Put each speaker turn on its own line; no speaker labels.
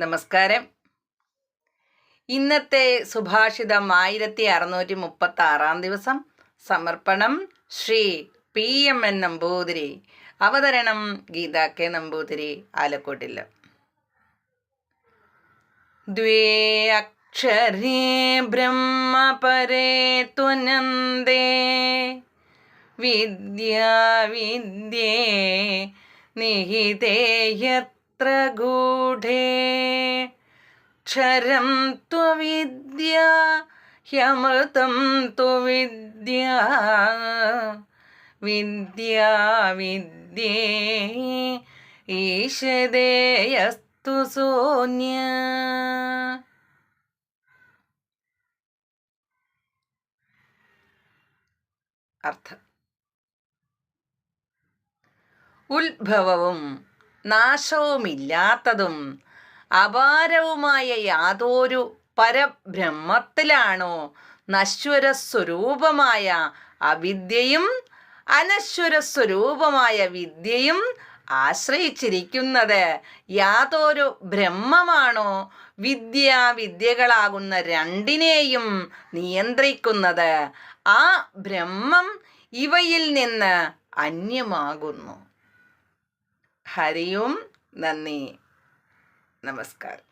നമസ്കാരം. ഇന്നത്തെ സുഭാഷിതം 1636 ദിവസം. സമർപ്പണം ശ്രീ PM.N. നമ്പൂതിരി. അവതരണം ഗീത K. നമ്പൂതിരി, ആലക്കോട്ടില്ല. ദ്വേ അക്ഷരേ ബ്രഹ്മപരേ ത്വനന്ദേ വിദ്യാ വിദ്യേ നിഹിതേ യത്ര ഗൂഢേ ക്ഷരം ത്വവിദ്യാ ഹ്യമൃതം ത്വവിദ്യാ വിദ്യാ വിദ്യേ ഈശതേയസ്തു സോന്യ. അർത്ഥം: ഉത്ഭവവും നാശവുമില്ലാത്തതും അപാരവുമായ യാതൊരു പരബ്രഹ്മത്തിലാണോ നശ്വരസ്വരൂപമായ അവിദ്യയും അനശ്വരസ്വരൂപമായ വിദ്യയും ആശ്രയിച്ചിരിക്കുന്നത്? യാതൊരു ബ്രഹ്മമാണോ വിദ്യാവിദ്യകളാകുന്ന രണ്ടിനെയും നിയന്ത്രിക്കുന്നത്? ആ ബ്രഹ്മം ഇവയിൽ നിന്ന് അന്യമാകുന്നു. ഹരിയും നന്ദി, നമസ്കാരം.